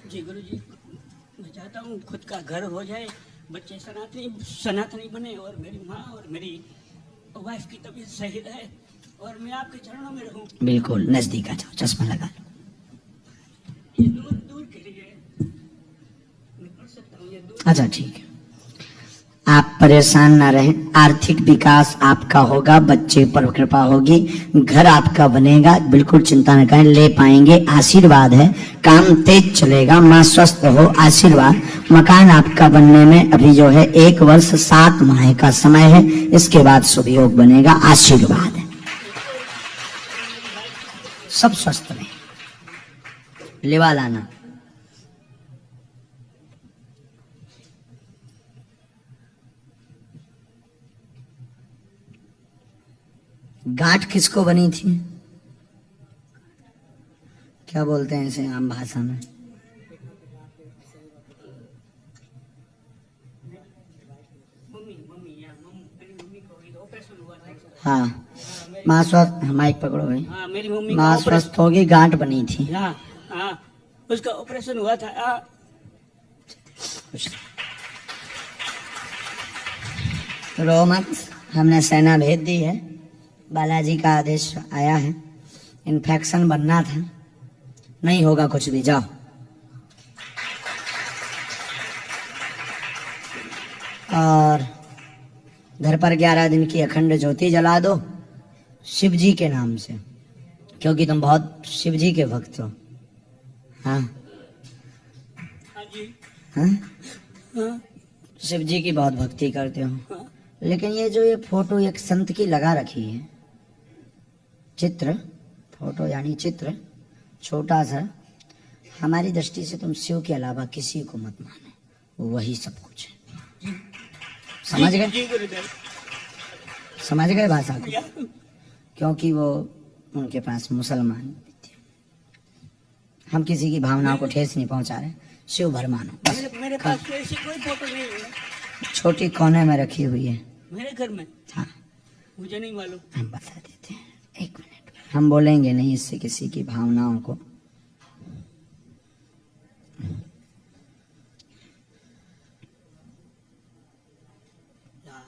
जी गुरु जी, मैं चाहता हूँ खुद का घर हो जाए, बच्चे सनातनी बने और मेरी माँ और मेरी वाइफ की तबीयत सही रहे और मैं आपके चरणों में रहूँ। बिल्कुल नजदीक आ जाओ, चश्मा लगा लो। ये दूर दूर के लिए मैं कर सकता हूँ, ये दूर। अच्छा ठीक है, आप परेशान ना रहें, आर्थिक विकास आपका होगा, बच्चे पर कृपा होगी, घर आपका बनेगा, बिल्कुल चिंता न करें, ले पाएंगे, आशीर्वाद है, काम तेज चलेगा, माँ स्वस्थ हो, आशीर्वाद। मकान आपका बनने में अभी जो है 1 वर्ष 7 माह का समय है, इसके बाद शुभ योग बनेगा, आशीर्वाद है, सब स्वस्थ रहे। लेवा लाना। गांठ किसको बनी थी, क्या बोलते हैं इसे आम भाषा में? हाँ, माँ स्वस्थ, माइक पकड़ो भाई। हाँ, मेरी मम्मी माँ स्वस्थ होगी, गांठ बनी थी। हाँ हाँ, उसका ऑपरेशन हुआ था। रो मत, हमने सेना भेज दी है, बालाजी का आदेश आया है, इन्फेक्शन बनना था, नहीं होगा कुछ भी, जाओ। और घर पर 11 दिन की अखंड ज्योति जला दो शिव जी के नाम से, क्योंकि तुम बहुत शिव जी के भक्त हो। हाँ हाँ, हाँ शिव जी की बहुत भक्ति करते हो। हाँ। लेकिन ये जो ये फोटो एक संत की लगा रखी है, चित्र, फोटो यानी चित्र, छोटा सा, हमारी दृष्टि से तुम शिव के अलावा किसी को मत मानो, वही सब कुछ है। समझ गए? समझ गए भाषा को? क्योंकि वो उनके पास मुसलमान थे, हम किसी की भावनाओं को ठेस नहीं पहुंचा रहे, शिव भर मानो बस। मेरे पास तो ऐसी कोई फोटो नहीं है, छोटी कोने में रखी हुई है मेरे घर में। हाँ, मुझे नहीं मालूम। हम बता देते हैं, 1 मिनट, हम बोलेंगे नहीं इससे किसी की भावनाओं को।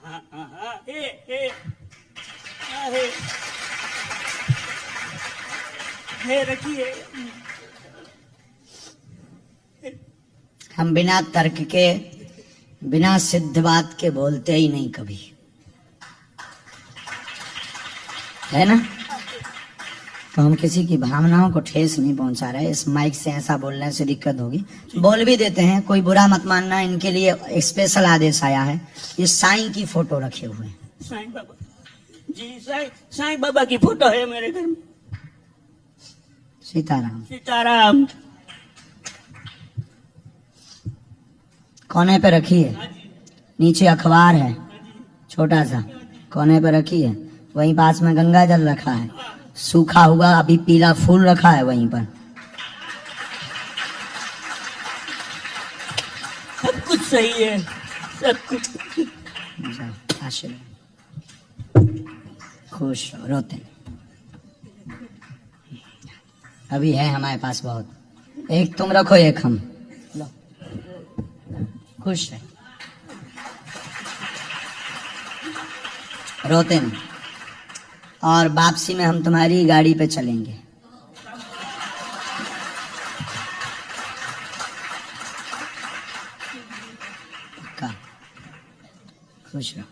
हाँ हाँ हाँ, रखिए। हम बिना तर्क के, बिना सिद्ध बात के बोलते ही नहीं कभी, है ना? तो हम किसी की भावनाओं को ठेस नहीं पहुंचा रहे। इस माइक से ऐसा बोलने से दिक्कत होगी, बोल भी देते हैं, कोई बुरा मत मानना, इनके लिए स्पेशल आदेश आया है। ये साईं की फोटो रखे हुए हैं, साईं बाबा जी, साईं बाबा की फोटो है मेरे घर में। सीताराम सीताराम कोने पे रखी है, नीचे अखबार है छोटा सा, कोने पे रखी है, वहीं पास में गंगा जल रखा है, सूखा हुआ अभी पीला फूल रखा है वहीं पर। सब कुछ सही है, सब कुछ। आशीर्वाद, खुश रहो, रोते अभी है हमारे पास बहुत, एक तुम रखो, एक हम, लो, खुश है, रोते नहीं। और वापसी में हम तुम्हारी गाड़ी पे चलेंगे, का खुश रहो।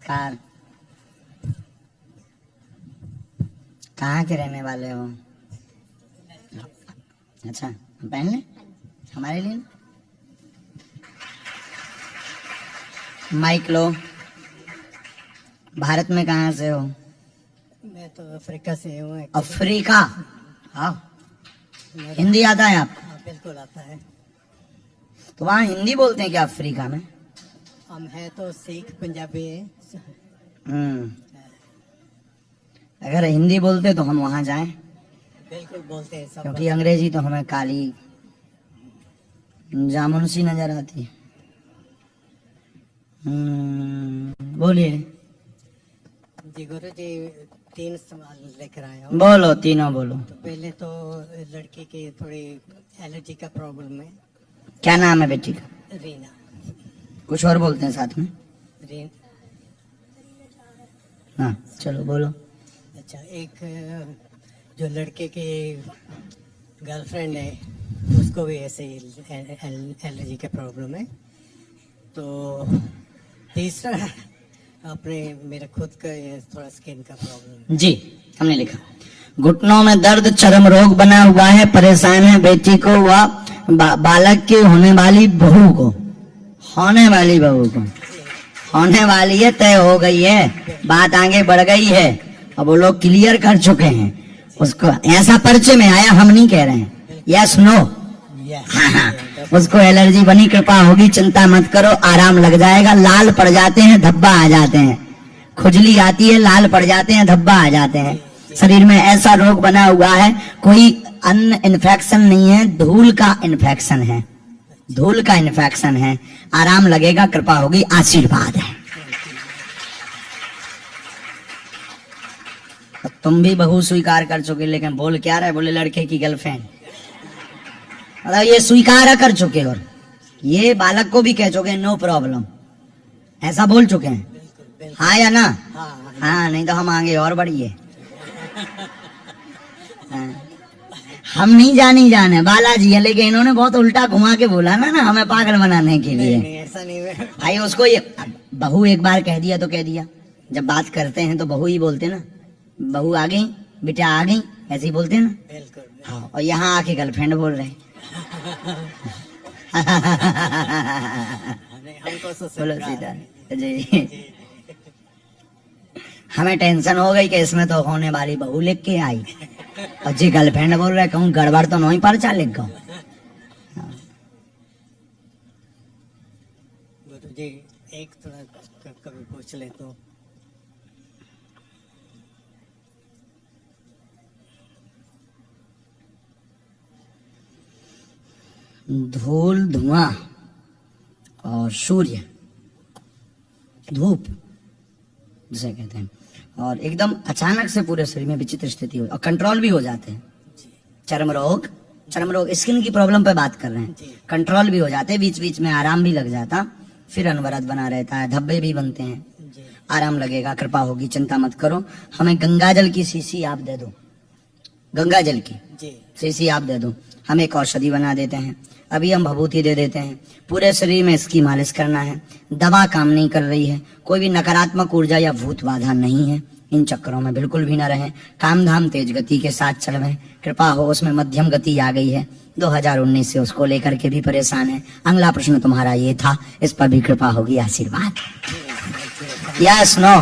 कार कहाँ के रहने वाले हो? अच्छा, हम पहन लें हमारे लिए? माइक लो। भारत में कहाँ से हो? मैं तो अफ्रीका से हूँ। अफ्रीका? हाँ, हिंदी आता है आपको? हाँ, बिल्कुल आता है। तो वहाँ हिंदी बोलते हैं क्या अफ्रीका में? हम है तो सिख पंजाबी है। अगर हिंदी बोलते तो हम वहाँ जाएं, बिल्कुल बोलते हैं सब, क्योंकि अंग्रेजी तो हमें काली जामुन सी नजर आती है। बोलिए। जी गुरु जी, 3 सवाल लेकर आया हूँ। बोलो, तीनों बोलो। तो पहले तो लड़की की थोड़ी एलर्जी का प्रॉब्लम है। क्या नाम है बेटी का? रीना। कुछ और बोलते हैं साथ में? रीन हाँ चलो बोलो। अच्छा, एक जो लड़के की गर्लफ्रेंड है उसको भी ऐसे ही एलर्जी का प्रॉब्लम है। तो तीसरा अपने मेरा खुद का ये थोड़ा स्किन का प्रॉब्लम जी, हमने लिखा। घुटनों में दर्द, चर्म रोग बना हुआ है, परेशान है बेटी को व बालक की होने वाली बहू को। होने वाली बहू को होने वाली है, तय हो गई है, बात आगे बढ़ गई है, अब वो लोग क्लियर कर चुके हैं उसको। ऐसा परिचय में आया, हम नहीं कह रहे हैं। Yes no? हाँ, उसको एलर्जी बनी, कृपा होगी, चिंता मत करो, आराम लग जाएगा। लाल पड़ जाते हैं, धब्बा आ जाते हैं, खुजली आती है, लाल पड़ जाते हैं, धब्बा आ जाते हैं। शरीर में ऐसा रोग बना हुआ है, कोई अन्य इन्फेक्शन नहीं है, धूल का इन्फेक्शन है, धूल का इन्फेक्शन है। आराम लगेगा, कृपा होगी, आशीर्वाद है। तुम भी बहू स्वीकार कर चुके, लेकिन बोल क्या रहे? बोले लड़के की गर्लफ्रेंड। मतलब ये स्वीकार कर चुके और ये बालक को भी कह चुके नो प्रॉब्लम, ऐसा बोल चुके हैं। हाँ या ना? हाँ, नहीं तो हम आगे और बढ़िए। हाँ। हम नहीं जाने बालाजी है, लेकिन इन्होंने बहुत उल्टा घुमा के बोला ना हमें पागल बनाने के लिए। नहीं, ऐसा नहीं है भाई उसको ये बहू एक बार कह दिया तो कह दिया। जब बात करते हैं तो बहू ही बोलते ना, बहू आ गई, बेटा आ गई, ऐसे ही बोलते ना। बिल्कुल। हाँ, और यहाँ आके गर्लफ्रेंड बोल रहे हैं। हमको तो बोलो सीधा जी। हमें टेंशन हो गई कि इसमें तो होने वाली बहू लिख के आई, और जी गर्लफ्रेंड बोल रहे, कहूँ गड़बड़ तो नहीं, पर्चा लिख गो। गुरु जी एक थोड़ा कभी पूछ ले तो। धूल, धुआं और सूर्य, धूप जिसे कहते हैं, और एकदम अचानक से पूरे शरीर में विचित्र स्थिति हो, और कंट्रोल भी हो जाते हैं। चर्म रोग, स्किन की प्रॉब्लम पे बात कर रहे हैं, कंट्रोल भी हो जाते हैं, बीच बीच में आराम भी लग जाता, फिर अनवरत बना रहता है, धब्बे भी बनते हैं, आराम लगेगा, कृपा होगी, चिंता मत करो। हमें गंगाजल की शीशी आप दे दो, गंगाजल की शीशी आप दे दो, हम एक औषधि बना देते हैं। अभी हम भभूति दे देते हैं, पूरे शरीर में इसकी मालिश करना है। दवा काम नहीं कर रही है, कोई भी नकारात्मक ऊर्जा या भूत बाधा नहीं है, इन चक्करों में बिल्कुल भी ना रहें। काम धाम तेज गति के साथ चल रहे, कृपा हो। उसमें मध्यम गति आ गई है, 2019 से उसको लेकर के भी परेशान है। अगला प्रश्न तुम्हारा ये था, इस पर भी कृपा होगी, आशीर्वाद। Yes no?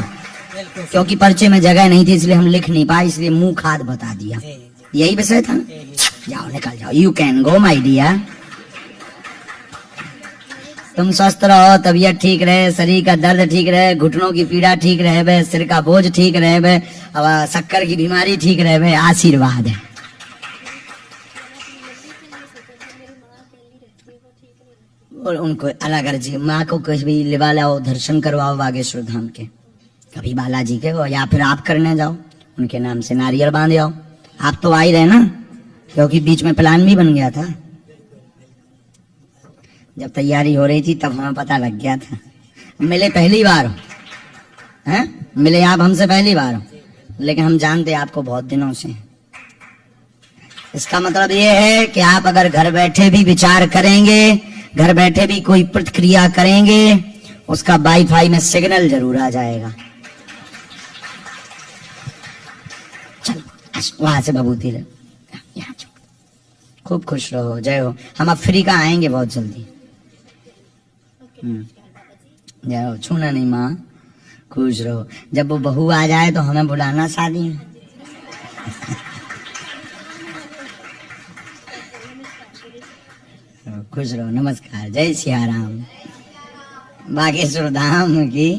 क्योंकि पर्चे में जगह नहीं थी इसलिए हम लिख नहीं पाए, इसलिए मुंह खाद बता दिया। यही विषय था ना? जाओ निकल जाओ, you can go my dear. तुम स्वस्थ रहो, तबीयत ठीक रहे, शरीर का दर्द ठीक रहे, घुटनों की पीड़ा ठीक रहे, सिर का बोझ ठीक रहे, शक्कर की बीमारी ठीक रहे, आशीर्वाद है। और उनको अलग अर्जी, माँ को कभी लिवा लाओ, दर्शन करवाओ बागेश्वर धाम के, कभी बालाजी के, या फिर आप करने जाओ, उनके नाम से नारियल बांध आओ। आप तो आ ही रहे ना, क्योंकि बीच में प्लान भी बन गया था। जब तैयारी हो रही थी तब हमें पता लग गया था। मिले पहली बार हैं, मिले आप हमसे पहली बार, लेकिन हम जानते आपको बहुत दिनों से। इसका मतलब ये है कि आप अगर घर बैठे भी विचार करेंगे, घर बैठे भी कोई प्रतिक्रिया करेंगे, उसका वाईफाई में सिग्नल जरूर आ जाएगा। चलो वहां से भभूति ले, खूब खुश रहो, जय हो। हम अफ्रीका आएंगे बहुत जल्दी। जय हो, छूना नहीं माँ, खुश रहो। जब वो बहू आ जाए तो हमें बुलाना शादी में। खुश रहो, नमस्कार, जय सिया राम, बागेश्वर धाम की